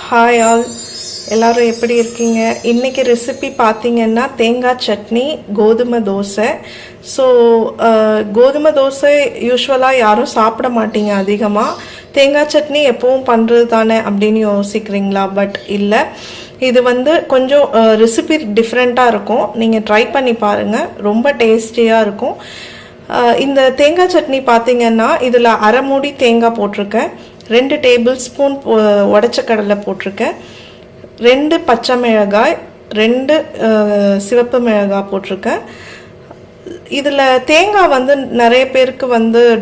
Hi all, எல்லோரும் எப்படி இருக்கீங்க? இன்றைக்கி ரெசிபி பார்த்திங்கன்னா தேங்காய் சட்னி, கோதுமை தோசை. ஸோ கோதுமை தோசை யூஸ்வலாக யாரும் சாப்பிட மாட்டீங்க அதிகமாக. தேங்காய் சட்னி எப்பவும் பண்ணுறது தானே அப்படின்னு யோசிக்கிறீங்களா? பட் இல்லை, இது கொஞ்சம் ரெசிபி டிஃப்ரெண்ட்டாக இருக்கும். நீங்கள் ட்ரை பண்ணி பாருங்கள், ரொம்ப டேஸ்டியாக இருக்கும். இந்த தேங்காய் சட்னி பார்த்திங்கன்னா இதில் அரை மூடி தேங்காய் போட்டிருக்கேன், 2 டேபிள் ஸ்பூன் உடச்ச கடலை போட்டிருக்கேன், 2 பச்சை மிளகாய், 2 சிவப்பு மிளகாய் போட்டிருக்கேன். இதில் தேங்காய் நிறைய பேருக்கு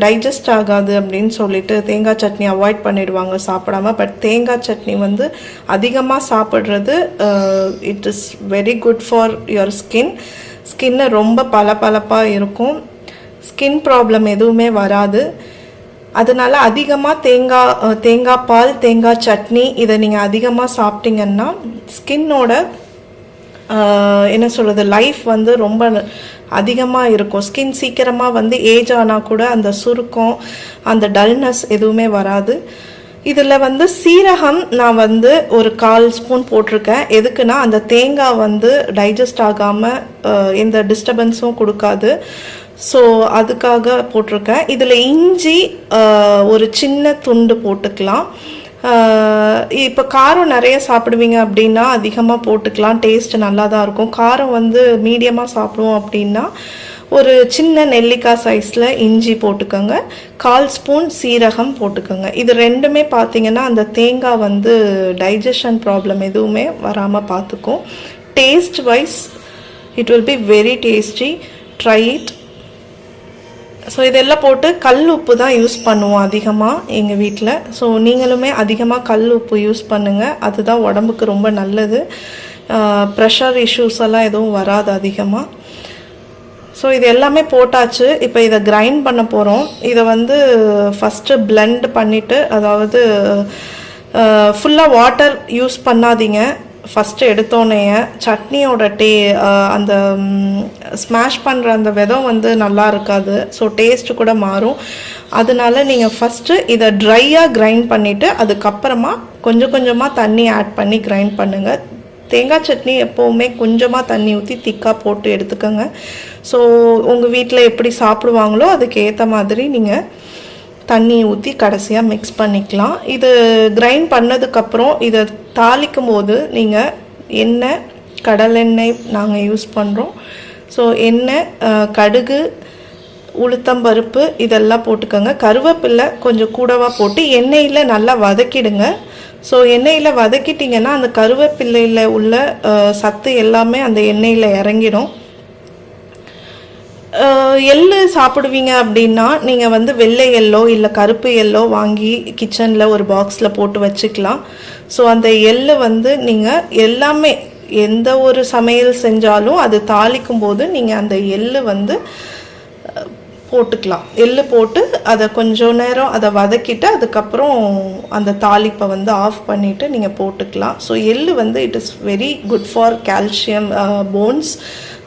டைஜஸ்ட் ஆகாது அப்படின்னு சொல்லிட்டு தேங்காய் சட்னி அவாய்ட் பண்ணிடுவாங்க சாப்பிடாம. பட் தேங்காய் சட்னி அதிகமாக சாப்பிட்றது it is very good for your skin ரொம்ப பளபளப்பாக இருக்கும், ஸ்கின் ப்ராப்ளம் எதுவுமே வராது. அதனால் அதிகமாக தேங்காய் பால், தேங்காய் சட்னி இதை நீங்கள் அதிகமாக சாப்பிட்டீங்கன்னா ஸ்கின்னோட என்ன சொல்கிறது, லைஃப் ரொம்ப அதிகமாக இருக்கும். ஸ்கின் சீக்கிரமாக ஏஜ் ஆனால் கூட அந்த சுருக்கம், அந்த டல்னஸ் எதுவுமே வராது. இதில் சீரகம் நான் ஒரு 1/4 ஸ்பூன் போட்டிருக்கேன். எதுக்குன்னா அந்த தேங்காய் டைஜஸ்ட் ஆகாமல் எந்த டிஸ்டர்பன்ஸும் கொடுக்காது. ஸோ அதுக்காக போட்டிருக்கேன். இதில் இஞ்சி ஒரு சின்ன துண்டு போட்டுக்கலாம். இப்போ காரம் நிறைய சாப்பிடுவீங்க அப்படின்னா அதிகமாக போட்டுக்கலாம், டேஸ்ட் நல்லா தான் இருக்கும். காரம் மீடியமாக சாப்பிடுவோம் அப்படின்னா ஒரு சின்ன நெல்லிக்காய் சைஸில் இஞ்சி போட்டுக்கோங்க, 1/4 ஸ்பூன் சீரகம் போட்டுக்கோங்க. இது ரெண்டுமே பார்த்திங்கன்னா அந்த தேங்காய் டைஜஷன் ப்ராப்ளம் எதுவுமே வராமல் பார்த்துக்கும். Taste wise it will be very tasty, try it. So இதெல்லாம் போட்டு கல் உப்பு தான் யூஸ் பண்ணுவோம் அதிகமாக எங்கள் வீட்டில். ஸோ நீங்களுமே அதிகமாக கல் உப்பு யூஸ் பண்ணுங்கள், அதுதான் உடம்புக்கு ரொம்ப நல்லது. ப்ரெஷர் இஷ்யூஸ் எல்லாம் எதுவும் வராது அதிகமாக. ஸோ இது எல்லாமே போட்டாச்சு. இப்போ இதை கிரைண்ட் பண்ண போகிறோம். இதை ஃபஸ்ட்டு பிளெண்ட் பண்ணிவிட்டு, அதாவது ஃபுல்லாக வாட்டர் யூஸ் பண்ணாதீங்க. ஃபஸ்ட்டு எடுத்தோன்னே சட்னியோட அந்த ஸ்மாஷ் பண்ணுற அந்த விதம் நல்லா இருக்காது. ஸோ டேஸ்ட்டு கூட மாறும். அதனால நீங்கள் ஃபஸ்ட்டு இதை ட்ரையாக கிரைண்ட் பண்ணிவிட்டு அதுக்கப்புறமா கொஞ்சம் கொஞ்சமாக தண்ணி ஆட் பண்ணி கிரைண்ட் பண்ணுங்கள். தேங்காய் சட்னி எப்போவுமே கொஞ்சமாக தண்ணி ஊற்றி திக்காக போட்டு எடுத்துக்கோங்க. ஸோ உங்கள் வீட்டில் எப்படி சாப்பிடுவாங்களோ அதுக்கு ஏற்ற மாதிரி நீங்கள் தண்ணி ஊற்றி கடைசியாக மிக்ஸ் பண்ணிக்கலாம். இது கிரைண்ட் பண்ணதுக்கப்புறம் இதை தாளிக்கும் போது நீங்கள் எண்ணெய், கடலெண்ணெய் நாங்கள் யூஸ் பண்ணுறோம். ஸோ எண்ணெய், கடுகு, உளுத்தம்பருப்பு இதெல்லாம் போட்டுக்கோங்க. கருவேப்பிலை கொஞ்சம் கூடவாக போட்டு எண்ணெயில் நல்லா வதக்கிடுங்க. ஸோ எண்ணெயில் வதக்கிட்டிங்கன்னா அந்த கருவேப்பிள்ளையில் உள்ள சத்து எல்லாமே அந்த எண்ணெயில் இறங்கிடும். எள்ளு சாப்பிடுவீங்க அப்படின்னா நீங்கள் வெள்ளை எல்லோ இல்லை கருப்பு எல்லோ வாங்கி கிச்சனில் ஒரு பாக்ஸில் போட்டு வச்சுக்கலாம். ஸோ அந்த எள்ளு நீங்கள் எல்லாமே எந்த ஒரு சமையல் செஞ்சாலும் அது தாளிக்கும் போது நீங்கள் அந்த எள்ளு போட்டுக்கலாம். எள்ளு போட்டு அதை கொஞ்சம் நேரம் அதை வதக்கிட்டு அதுக்கப்புறம் அந்த தாளிப்பை ஆஃப் பண்ணிவிட்டு நீங்கள் போட்டுக்கலாம். ஸோ எள்ளு it is very good for calcium, bones.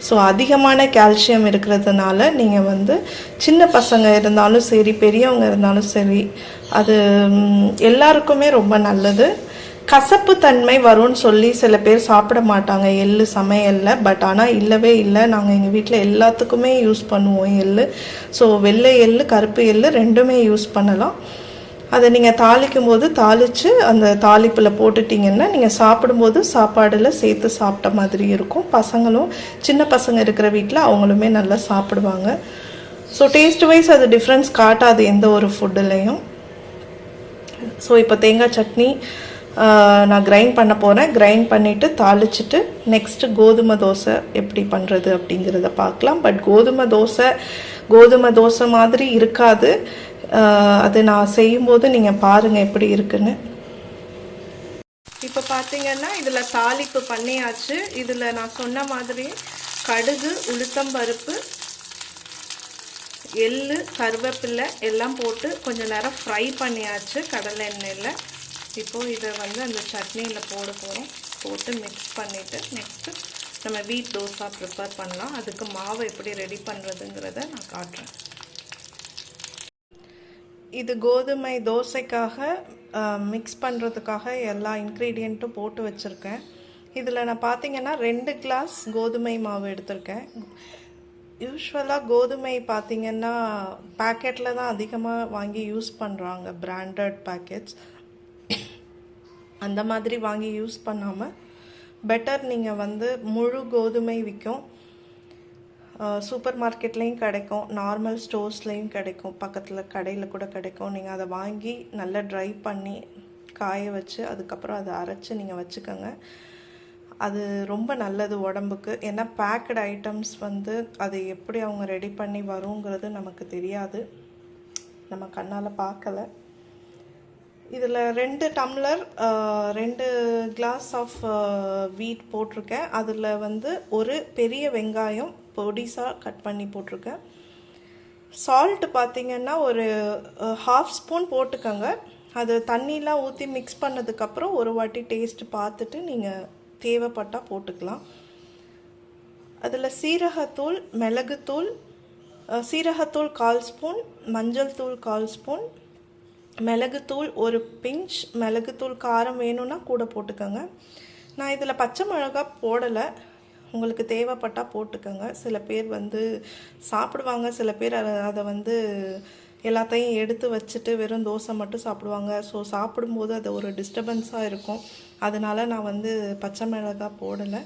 So அதிகமான கால்சியம் இருக்கிறதுனால நீங்கள் சின்ன பசங்க இருந்தாலும் சரி, பெரியவங்க இருந்தாலும் சரி, அது எல்லாருக்குமே ரொம்ப நல்லது. கசப்பு தன்மை வரும்னு சொல்லி சில பேர் சாப்பிட மாட்டாங்க எள்ளு சமையலில். பட் ஆனால் இல்லவே இல்லை, நாங்கள் எங்கள் வீட்டில் எல்லாத்துக்குமே யூஸ் பண்ணுவோம் எள்ளு. ஸோ வெள்ளை எள்ளு, கருப்பு எள்ளு ரெண்டுமே யூஸ் பண்ணலாம். அதை நீங்கள் தாளிக்கும் போது தாளித்து அந்த தாளிப்பில் போட்டுட்டிங்கன்னா நீங்கள் சாப்பிடும்போது சாப்பாடில் சேர்த்து சாப்பிட்ட மாதிரி இருக்கும். பசங்களும், சின்ன பசங்க இருக்கிற வீட்டில் அவங்களுமே நல்லா சாப்பிடுவாங்க. ஸோ டேஸ்ட் வைஸ் அது டிஃப்ரென்ஸ் காட்டாது எந்த ஒரு ஃபுட்டுலேயும். ஸோ இப்போ தேங்காய் சட்னி நான் கிரைண்ட் பண்ண போகிறேன். கிரைண்ட் பண்ணிவிட்டு தாளிச்சிட்டு நெக்ஸ்ட்டு கோதுமை தோசை எப்படி பண்ணுறது அப்படிங்கிறத பார்க்கலாம். பட் கோதுமை தோசை மாதிரி இருக்காது. அது நான் செய்யும்போது நீங்கள் பாருங்கள் எப்படி இருக்குன்னு. இப்போ பார்த்தீங்கன்னா இதில் தாளிப்பு பண்ணியாச்சு. இதில் நான் சொன்ன மாதிரி கடுகு, உளுத்தம்பருப்பு, எள்ளு, கருவேப்பிலை எல்லாம் போட்டு கொஞ்சம் நேரம் ஃப்ரை பண்ணியாச்சு கடலை எண்ணெயில். இப்போது இதை அந்த சட்னியில் போட போகிறோம். போட்டு மிக்ஸ் பண்ணிவிட்டு நெக்ஸ்ட்டு நம்ம வீட் தோசை ப்ரிப்பேர் பண்ணலாம். அதுக்கு மாவு எப்படி ரெடி பண்ணுறதுங்கிறத நான் காட்டுறேன். இது கோதுமை தோசைக்காக மிக்ஸ் பண்ணுறதுக்காக எல்லா இன்க்ரீடியண்ட்டும் போட்டு வச்சுருக்கேன். இதில் நான் பார்த்தீங்கன்னா 2 கிளாஸ் கோதுமை மாவு எடுத்திருக்கேன். யூஸ்வலாக கோதுமை பார்த்திங்கன்னா பேக்கெட்டில் தான் அதிகமாக வாங்கி யூஸ் பண்ணுறாங்க, பிராண்டட் பேக்கெட்ஸ். அந்த மாதிரி வாங்கி யூஸ் பண்ணாமல் பெட்டர் நீங்கள் வந்து முழு கோதுமை விற்கும், சூப்பர் மார்க்கெட்லேயும் கிடைக்கும், நார்மல் ஸ்டோர்ஸ்லேயும் கிடைக்கும், பக்கத்தில் கடையில் கூட கிடைக்கும். நீங்கள் அதை வாங்கி நல்லா ட்ரை பண்ணி காய வச்சு அதுக்கப்புறம் அதை அரைச்சி நீங்கள் வச்சுக்கோங்க. அது ரொம்ப நல்லது உடம்புக்கு. ஏன்னா பேக்கடு ஐட்டம்ஸ் வந்து அது எப்படி அவங்க ரெடி பண்ணி வருங்கிறது நமக்கு தெரியாது, நம்ம கண்ணால் பார்க்கலை. இதில் 2 டம்ளர் 2 கிளாஸ் ஆஃப் வீட் போட்டிருக்கேன். அதில் வந்து ஒரு பெரிய வெங்காயம் பொடிசாக கட் பண்ணி போட்டிருக்கேன். சால்ட்டு பார்த்திங்கன்னா ஒரு 1/2 ஸ்பூன் போட்டுக்கோங்க. அது தண்ணிலாம் ஊற்றி மிக்ஸ் பண்ணதுக்கப்புறம் ஒரு வாட்டி டேஸ்ட்டு பார்த்துட்டு நீங்கள் தேவைப்பட்டால் போட்டுக்கலாம். அதில் சீரகத்தூள், மிளகுத்தூள், சீரகத்தூள் 1/4 ஸ்பூன், மஞ்சள் தூள் 1/4 ஸ்பூன், மிளகுத்தூள் ஒரு பிஞ்ச். மிளகுத்தூள் காரம் வேணும்னா கூட போட்டுக்கோங்க. நான் இதில் பச்சை மிளகாய் போடலை, உங்களுக்கு தேவைப்பட்டால் போட்டுக்கோங்க. சில பேர் வந்து சாப்பிடுவாங்க, சில பேர் அதை வந்து எல்லாத்தையும் எடுத்து வச்சுட்டு வெறும் தோசை மட்டும் சாப்பிடுவாங்க. ஸோ சாப்பிடும்போது அது ஒரு டிஸ்டர்பன்ஸாக இருக்கும், அதனால் நான் வந்து பச்சை மிளகாய் போடலை.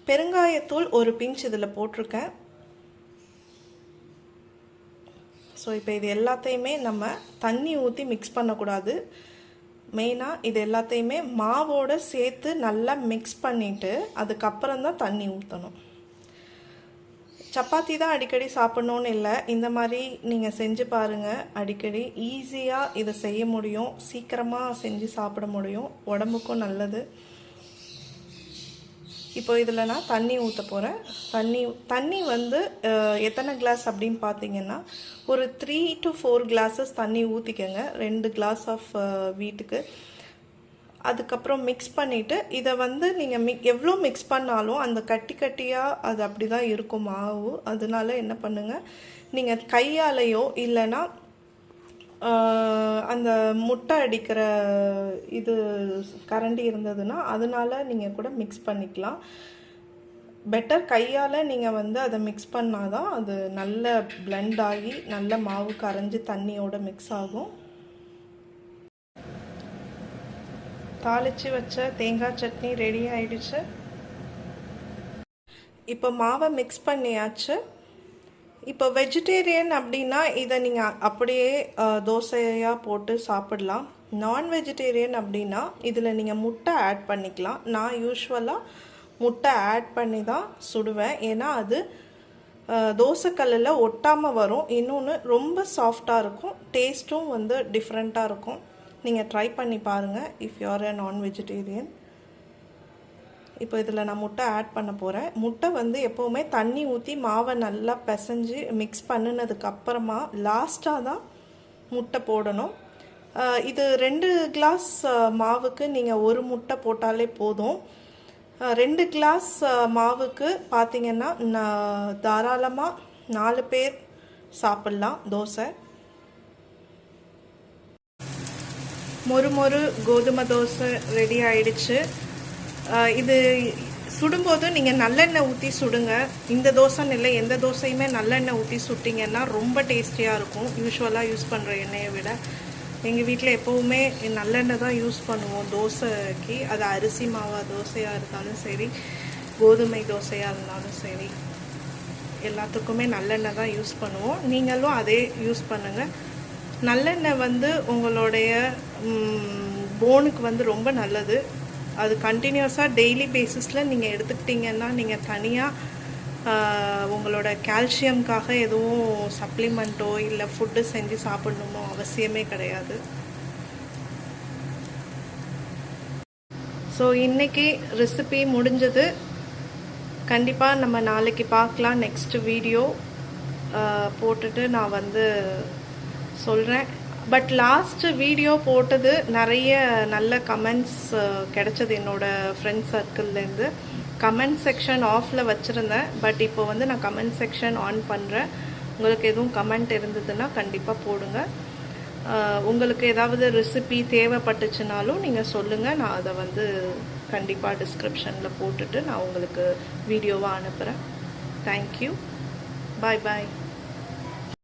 பெருங்காயத்தூள் ஒரு பிஞ்ச் இதில் போட்டிருக்கேன். ஸோ இப்போ இது எல்லாத்தையுமே நம்ம தண்ணி ஊற்றி மிக்ஸ் பண்ணக்கூடாது. மெயினாக இது எல்லாத்தையுமே மாவோடு சேர்த்து நல்லா மிக்ஸ் பண்ணிவிட்டு அதுக்கப்புறம் தான் தண்ணி ஊற்றணும். சப்பாத்தி தான் அடிக்கடி சாப்பிட்ணுன்னு இல்லை, இந்த மாதிரி நீங்கள் செஞ்சு பாருங்கள். அடிக்கடி ஈஸியாக இதை செய்ய முடியும், சீக்கிரமாக செஞ்சு சாப்பிட முடியும், உடம்புக்கும் நல்லது. இப்போ இதில் நான் தண்ணி ஊற்ற போகிறேன். தண்ணி வந்து எத்தனை கிளாஸ் அப்படின்னு பார்த்தீங்கன்னா ஒரு 3 to 4 கிளாஸஸ் தண்ணி ஊற்றிக்கங்க 2 கிளாஸ் ஆஃப் வீட்டுக்கு. அதுக்கப்புறம் மிக்ஸ் பண்ணிவிட்டு இதை வந்து நீங்கள் எவ்வளோ மிக்ஸ் பண்ணாலும் அந்த கட்டியாக அது அப்படி தான் இருக்கும் மாவு. அதனால என்ன பண்ணுங்கள், நீங்கள் கையாலையோ இல்லைன்னா அந்த முட்டை அடிக்கிற இது கரண்டி இருந்ததுன்னா அதனால நீங்கள் கூட மிக்ஸ் பண்ணிக்கலாம். பெட்டர் கையால் நீங்கள் வந்து அதை மிக்ஸ் பண்ணால் தான் அது நல்ல பிளெண்ட் ஆகி நல்ல மாவு கரைஞ்சி தண்ணியோட மிக்ஸ் ஆகும். தாளித்து வச்ச தேங்காய் சட்னி ரெடி ஆயிடுச்சு. இப்போ மாவை மிக்ஸ் பண்ணியாச்சு. இப்போ வெஜிடேரியன் அப்படின்னா இதை நீங்கள் அப்படியே தோசையாக போட்டு சாப்பிடலாம். நான் வெஜிடேரியன் அப்படின்னா இதில் நீங்கள் முட்டை ஆட் பண்ணிக்கலாம். நான் யூஸ்வலாக முட்டை ஆட் பண்ணி தான் சுடுவேன், ஏன்னா அது தோசைக்கல்லில் ஒட்டாமல் வரும். இன்னொன்று ரொம்ப சாஃப்டாக இருக்கும், டேஸ்ட்டும் வந்து டிஃப்ரெண்ட்டாக இருக்கும். நீங்கள் ட்ரை பண்ணி பாருங்கள் இஃப் யூ ஆர் a நான் வெஜிடேரியன். இப்போ இதில் நான் முட்டை ஆட் பண்ண போகிறேன். முட்டை வந்து எப்போவுமே தண்ணி ஊற்றி மாவை நல்லா பிசைஞ்சு மிக்ஸ் பண்ணினதுக்கப்புறமா லாஸ்ட்டாக தான் முட்டை போடணும். இது 2 கிளாஸ் மாவுக்கு நீங்கள் ஒரு முட்டை போட்டாலே போதும். 2 கிளாஸ் மாவுக்கு பார்த்திங்கன்னா தாராளமாக 4 பேர் சாப்பிட்லாம் தோசை. மொறு கோதுமை தோசை ரெடி ஆயிடுச்சு. இது சுடும்போது நீங்கள் நல்லெண்ணெய் ஊற்றி சுடுங்க. இந்த தோசைன்னு இல்லை, எந்த தோசையுமே நல்லெண்ணெய் ஊற்றி சுட்டிங்கன்னா ரொம்ப டேஸ்டியாக இருக்கும் யூஸ்வலாக யூஸ் பண்ணுற எண்ணெயை விட. எங்கள் வீட்டில் எப்போவுமே நல்லெண்ணெய் தான் யூஸ் பண்ணுவோம் தோசைக்கு. அது அரிசி மாவா தோசையாக இருந்தாலும் சரி, கோதுமை தோசையாக இருந்தாலும் சரி, எல்லாத்துக்குமே நல்லெண்ணெய் தான் யூஸ் பண்ணுவோம். நீங்களும் அதே யூஸ் பண்ணுங்கள். நல்லெண்ணெய் வந்து உங்களுடைய போனுக்கு வந்து ரொம்ப நல்லது. அது கண்டினியூஸாக டெய்லி பேசிஸில் நீங்கள் எடுத்துக்கிட்டிங்கன்னா நீங்கள் தனியாக உங்களோட கால்சியம்காக எதுவும் சப்ளிமெண்ட்டோ இல்லை ஃபுட்டு செஞ்சு சாப்பிடணுமோ அவசியமே கிடையாது. ஸோ இன்றைக்கி ரெசிபி முடிஞ்சது. கண்டிப்பாக நம்ம நாளைக்கு பார்க்கலாம். நெக்ஸ்ட் வீடியோ போட்டுட்டு நான் வந்து சொல்கிறேன். பட் லாஸ்ட் வீடியோ போட்டது நிறைய நல்ல கமெண்ட்ஸ் கிடைச்சது என்னோடய ஃப்ரெண்ட்ஸ் சர்க்கிள்லேருந்து. கமெண்ட் செக்ஷன் ஆஃபில் வச்சுருந்தேன், பட் இப்போ வந்து நான் கமெண்ட் செக்ஷன் ஆன் பண்ணுறேன். உங்களுக்கு எதுவும் கமெண்ட் இருந்ததுன்னா கண்டிப்பாக போடுங்க. உங்களுக்கு ஏதாவது ரெசிபி தேவைப்பட்டுச்சுனாலும் நீங்கள் சொல்லுங்கள். நான் அதை வந்து கண்டிப்பாக டிஸ்கிரிப்ஷனில் போட்டுட்டு நான் உங்களுக்கு வீடியோவாக அனுப்புகிறேன். தேங்க்யூ. பாய் பாய்.